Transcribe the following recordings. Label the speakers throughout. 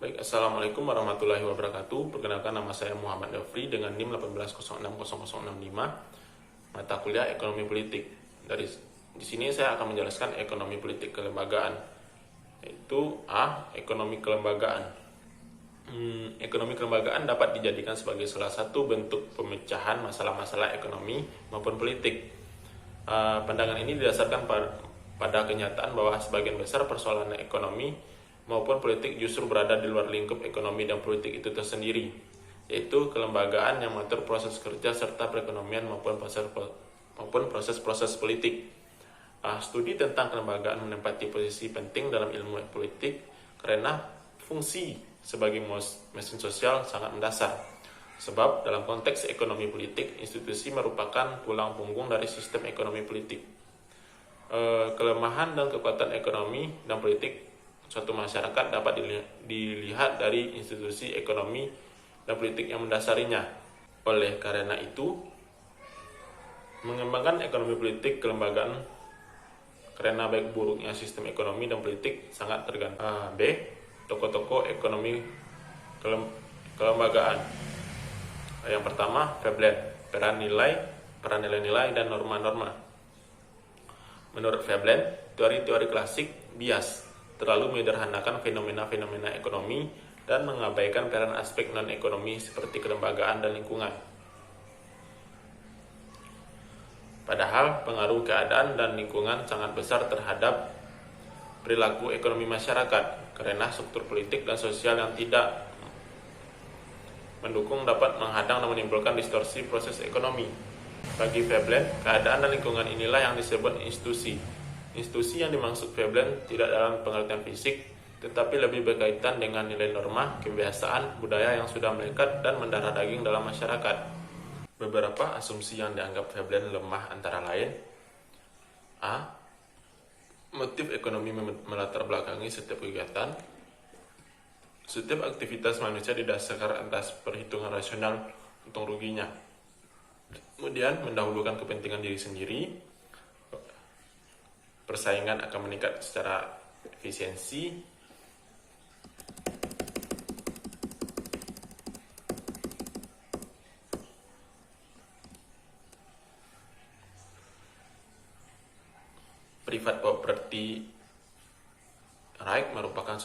Speaker 1: Baik, Assalamualaikum warahmatullahi wabarakatuh. Perkenalkan, nama saya Muhammad Dafri dengan NIM 1806065, mata kuliah Ekonomi Politik. Di sini saya akan menjelaskan ekonomi politik kelembagaan, yaitu ekonomi kelembagaan. Ekonomi kelembagaan dapat dijadikan sebagai salah satu bentuk pemecahan masalah-masalah ekonomi maupun politik. Pandangan ini didasarkan pada kenyataan bahwa sebagian besar persoalan ekonomi maupun politik justru berada di luar lingkup ekonomi dan politik itu tersendiri, yaitu kelembagaan yang mengatur proses kerja serta perekonomian maupun proses-proses politik. Studi tentang kelembagaan menempati posisi penting dalam ilmu politik karena fungsi sebagai mesin sosial sangat mendasar. Sebab dalam konteks ekonomi politik, institusi merupakan tulang punggung dari sistem ekonomi politik. Kelemahan dan kekuatan ekonomi dan politik suatu masyarakat dapat dilihat dari institusi ekonomi dan politik yang mendasarinya. Oleh karena itu, mengembangkan ekonomi politik kelembagaan karena baik buruknya sistem ekonomi dan politik sangat tergantung. B. Tokoh-tokoh ekonomi kelembagaan. Yang pertama, Veblen, peran nilai-nilai dan norma-norma. Menurut Veblen, teori-teori klasik bias terlalu menyederhanakan fenomena-fenomena ekonomi dan mengabaikan peran aspek non-ekonomi seperti kelembagaan dan lingkungan. Padahal pengaruh keadaan dan lingkungan sangat besar terhadap perilaku ekonomi masyarakat, karena struktur politik dan sosial yang tidak mendukung dapat menghadang dan menimbulkan distorsi proses ekonomi. Bagi Veblen, keadaan dan lingkungan inilah yang disebut institusi. Institusi yang dimaksud Veblen tidak dalam pengertian fisik, tetapi lebih berkaitan dengan nilai norma, kebiasaan, budaya yang sudah melekat dan mendarah daging dalam masyarakat. Beberapa asumsi yang dianggap Veblen lemah antara lain: A. Motif ekonomi melatar belakangi setiap kegiatan. Setiap aktivitas manusia didasarkan atas perhitungan rasional untung ruginya. Kemudian mendahulukan kepentingan diri sendiri. Persaingan akan meningkat secara efisiensi. Private property right merupakan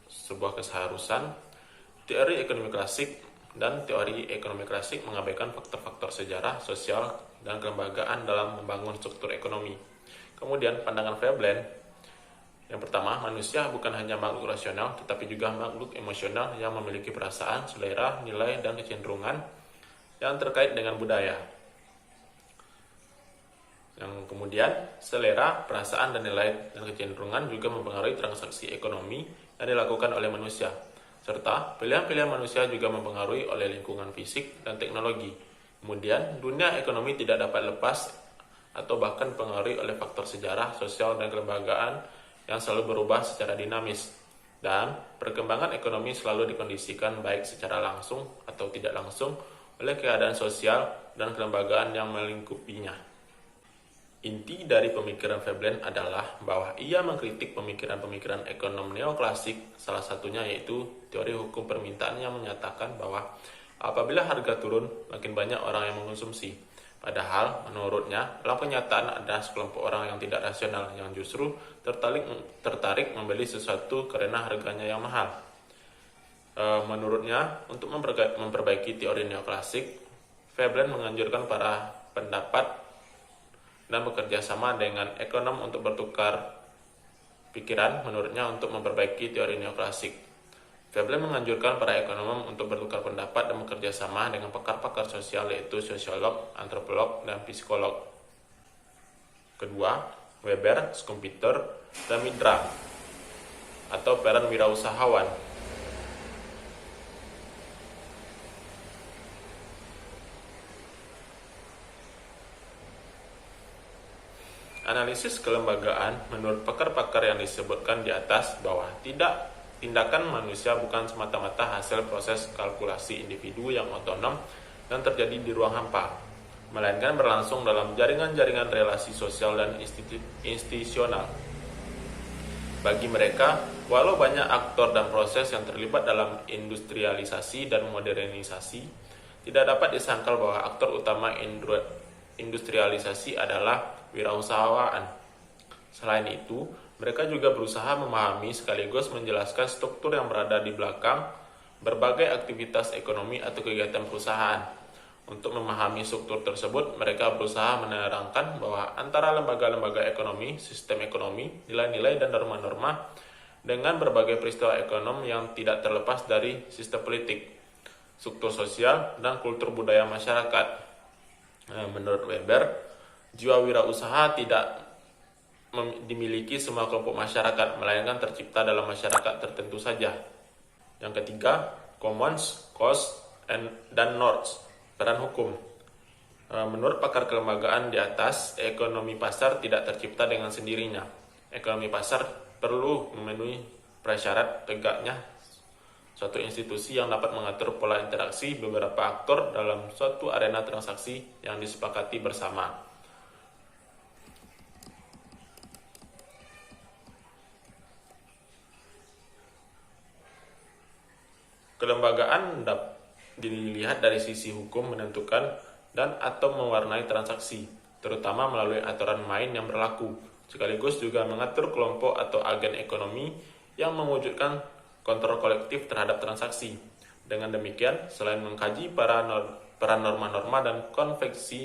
Speaker 1: sebuah keseharusan. Teori ekonomi klasik mengabaikan faktor-faktor sejarah, sosial, dan kelembagaan dalam membangun struktur ekonomi. Kemudian pandangan Veblen, yang pertama, manusia bukan hanya makhluk rasional, tetapi juga makhluk emosional yang memiliki perasaan, selera, nilai, dan kecenderungan yang terkait dengan budaya. Yang kemudian, selera, perasaan, dan nilai dan kecenderungan juga mempengaruhi transaksi ekonomi yang dilakukan oleh manusia, serta pilihan-pilihan manusia juga mempengaruhi oleh lingkungan fisik dan teknologi. Kemudian, dunia ekonomi tidak dapat lepas atau bahkan dipengaruhi oleh faktor sejarah, sosial, dan kelembagaan yang selalu berubah secara dinamis. Dan perkembangan ekonomi selalu dikondisikan baik secara langsung atau tidak langsung oleh keadaan sosial dan kelembagaan yang melingkupinya. Inti dari pemikiran Veblen adalah bahwa ia mengkritik pemikiran-pemikiran ekonom neoklasik, salah satunya yaitu teori hukum permintaan yang menyatakan bahwa apabila harga turun, makin banyak orang yang mengkonsumsi. Padahal, menurutnya, dalam kenyataan ada sekelompok orang yang tidak rasional yang justru tertarik membeli sesuatu karena harganya yang mahal. Menurutnya, untuk memperbaiki teori neoklasik, Veblen menganjurkan para pendapat dan bekerja sama dengan ekonom untuk bertukar pikiran. Menurutnya, untuk memperbaiki teori neoklasik, Veblen menganjurkan para ekonom untuk bertukar pendapat dan bekerja sama dengan pakar-pakar sosial, yaitu sosiolog, antropolog, dan psikolog. Kedua, Weber, Schumpeter, dan Mitra atau peran wirausahawan. Analisis kelembagaan menurut pakar-pakar yang disebutkan di atas bahwa tindakan manusia bukan semata-mata hasil proses kalkulasi individu yang otonom dan terjadi di ruang hampa, melainkan berlangsung dalam jaringan-jaringan relasi sosial dan institusional. Bagi mereka, Walau banyak aktor dan proses yang terlibat dalam industrialisasi dan modernisasi, tidak dapat disangkal bahwa aktor utama industrialisasi adalah wirausahaan. Selain itu, mereka juga berusaha memahami sekaligus menjelaskan struktur yang berada di belakang berbagai aktivitas ekonomi atau kegiatan perusahaan. Untuk memahami struktur tersebut, mereka berusaha menerangkan bahwa antara lembaga-lembaga ekonomi, sistem ekonomi, nilai-nilai dan norma-norma dengan berbagai peristiwa ekonomi yang tidak terlepas dari sistem politik, struktur sosial, dan kultur budaya masyarakat. Menurut Weber, jiwa wirausaha tidak dimiliki semua kelompok masyarakat, melainkan tercipta dalam masyarakat tertentu saja. Yang ketiga, commons, costs, dan norms. Peran hukum. Menurut pakar kelembagaan di atas, ekonomi pasar tidak tercipta dengan sendirinya. Ekonomi pasar perlu memenuhi prasyarat tegaknya suatu institusi yang dapat mengatur pola interaksi beberapa aktor dalam suatu arena transaksi yang disepakati bersama. Kelembagaan dilihat dari sisi hukum menentukan dan atau mewarnai transaksi, terutama melalui aturan main yang berlaku, sekaligus juga mengatur kelompok atau agen ekonomi yang mewujudkan kontrol kolektif terhadap transaksi. Dengan demikian, selain mengkaji peran norma-norma dan konvensi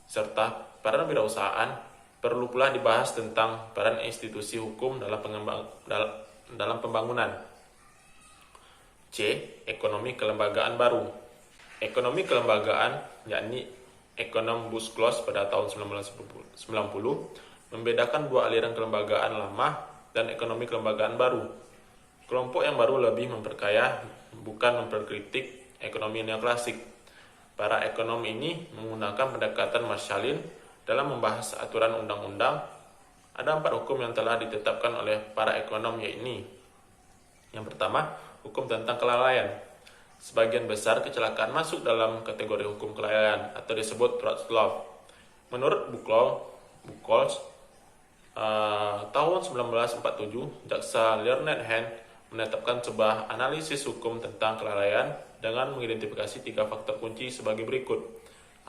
Speaker 1: serta peran wirausahaan, perlu pula dibahas tentang peran institusi hukum dalam pembangunan. C. Ekonomi kelembagaan baru. Ekonomi kelembagaan, yakni Economibus Clause pada tahun 1990, membedakan dua aliran kelembagaan lama dan ekonomi kelembagaan baru. Kelompok yang baru lebih memperkaya, bukan memperkritik ekonomi neoklasik. Para ekonom ini menggunakan pendekatan Marshallin dalam membahas aturan undang-undang. Ada 4 hukum yang telah ditetapkan oleh para ekonom, yaitu: yang pertama, hukum tentang kelalaian. Sebagian besar kecelakaan masuk dalam kategori hukum kelalaian atau disebut Tort Law. Menurut Buchholz, tahun 1947, jaksa Leonard Hand menetapkan sebuah analisis hukum tentang kelalaian dengan mengidentifikasi 3 faktor kunci sebagai berikut.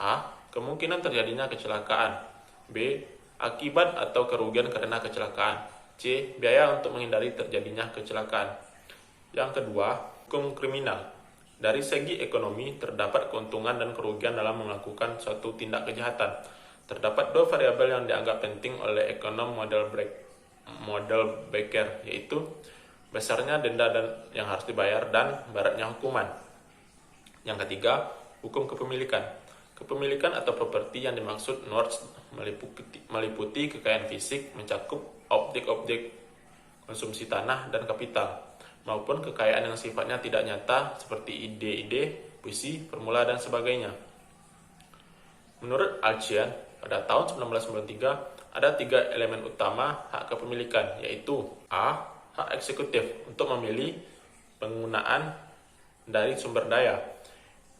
Speaker 1: A. Kemungkinan terjadinya kecelakaan. B. Akibat atau kerugian karena kecelakaan. C. Biaya untuk menghindari terjadinya kecelakaan. Yang kedua, hukum kriminal. Dari segi ekonomi, terdapat keuntungan dan kerugian dalam melakukan suatu tindak kejahatan. Terdapat 2 variabel yang dianggap penting oleh ekonom model Becker, yaitu besarnya denda yang harus dibayar dan beratnya hukuman. Yang ketiga, hukum kepemilikan. Kepemilikan atau properti yang dimaksud norms meliputi kekayaan fisik, mencakup objek-objek konsumsi tanah dan kapital, maupun kekayaan yang sifatnya tidak nyata seperti ide-ide, puisi, formula, dan sebagainya. Menurut Alchian, pada tahun 1993 ada 3 elemen utama hak kepemilikan, yaitu A. Hak eksekutif untuk memilih penggunaan dari sumber daya.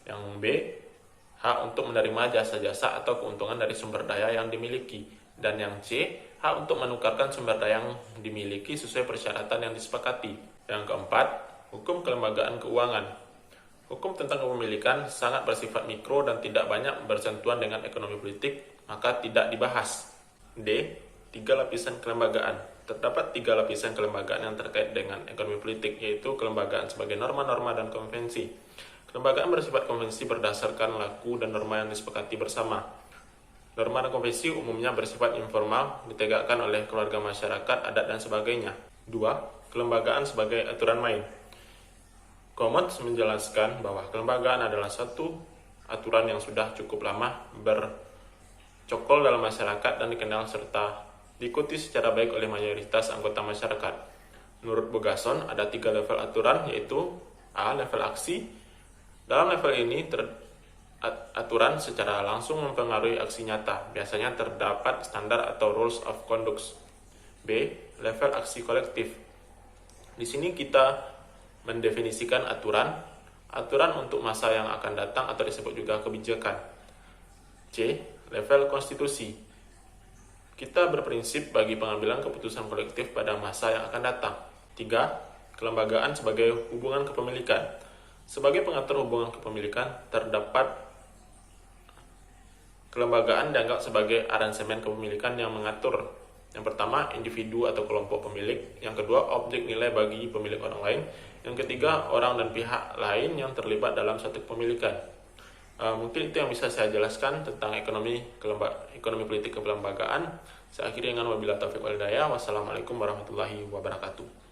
Speaker 1: Yang B. Hak untuk menerima jasa-jasa atau keuntungan dari sumber daya yang dimiliki. Dan yang C. Hak untuk menukarkan sumber daya yang dimiliki sesuai persyaratan yang disepakati. Yang keempat, hukum kelembagaan keuangan. Hukum tentang kepemilikan sangat bersifat mikro dan tidak banyak bersentuhan dengan ekonomi politik, maka tidak dibahas. D. 3 lapisan kelembagaan. Terdapat 3 lapisan kelembagaan yang terkait dengan ekonomi politik, yaitu kelembagaan sebagai norma-norma dan konvensi. Kelembagaan bersifat konvensi berdasarkan laku dan norma yang disepakati bersama. Norma dan konvensi umumnya bersifat informal, ditegakkan oleh keluarga, masyarakat, adat, dan sebagainya. 2. Kelembagaan sebagai aturan main. Commons menjelaskan bahwa kelembagaan adalah satu aturan yang sudah cukup lama bercokol dalam masyarakat dan dikenal serta diikuti secara baik oleh mayoritas anggota masyarakat. Menurut Bogason, ada 3 level aturan, yaitu A. Level aksi. Dalam level ini, aturan secara langsung mempengaruhi aksi nyata. Biasanya terdapat standar atau rules of conduct. B. Level aksi kolektif. Di sini kita mendefinisikan aturan untuk masa yang akan datang atau disebut juga kebijakan. C. Level konstitusi. Kita berprinsip bagi pengambilan keputusan kolektif pada masa yang akan datang. 3. Kelembagaan sebagai hubungan kepemilikan. Sebagai pengatur hubungan kepemilikan, terdapat kelembagaan dianggap sebagai aransemen kepemilikan yang mengatur. Yang pertama, individu atau kelompok pemilik. Yang kedua, objek nilai bagi pemilik orang lain. Yang ketiga, orang dan pihak lain yang terlibat dalam satu kepemilikan. Mungkin itu yang bisa saya jelaskan tentang ekonomi politik kelembagaan. Saya akhiri dengan wabillahi taufiq wal hidayah. Wassalamualaikum warahmatullahi wabarakatuh.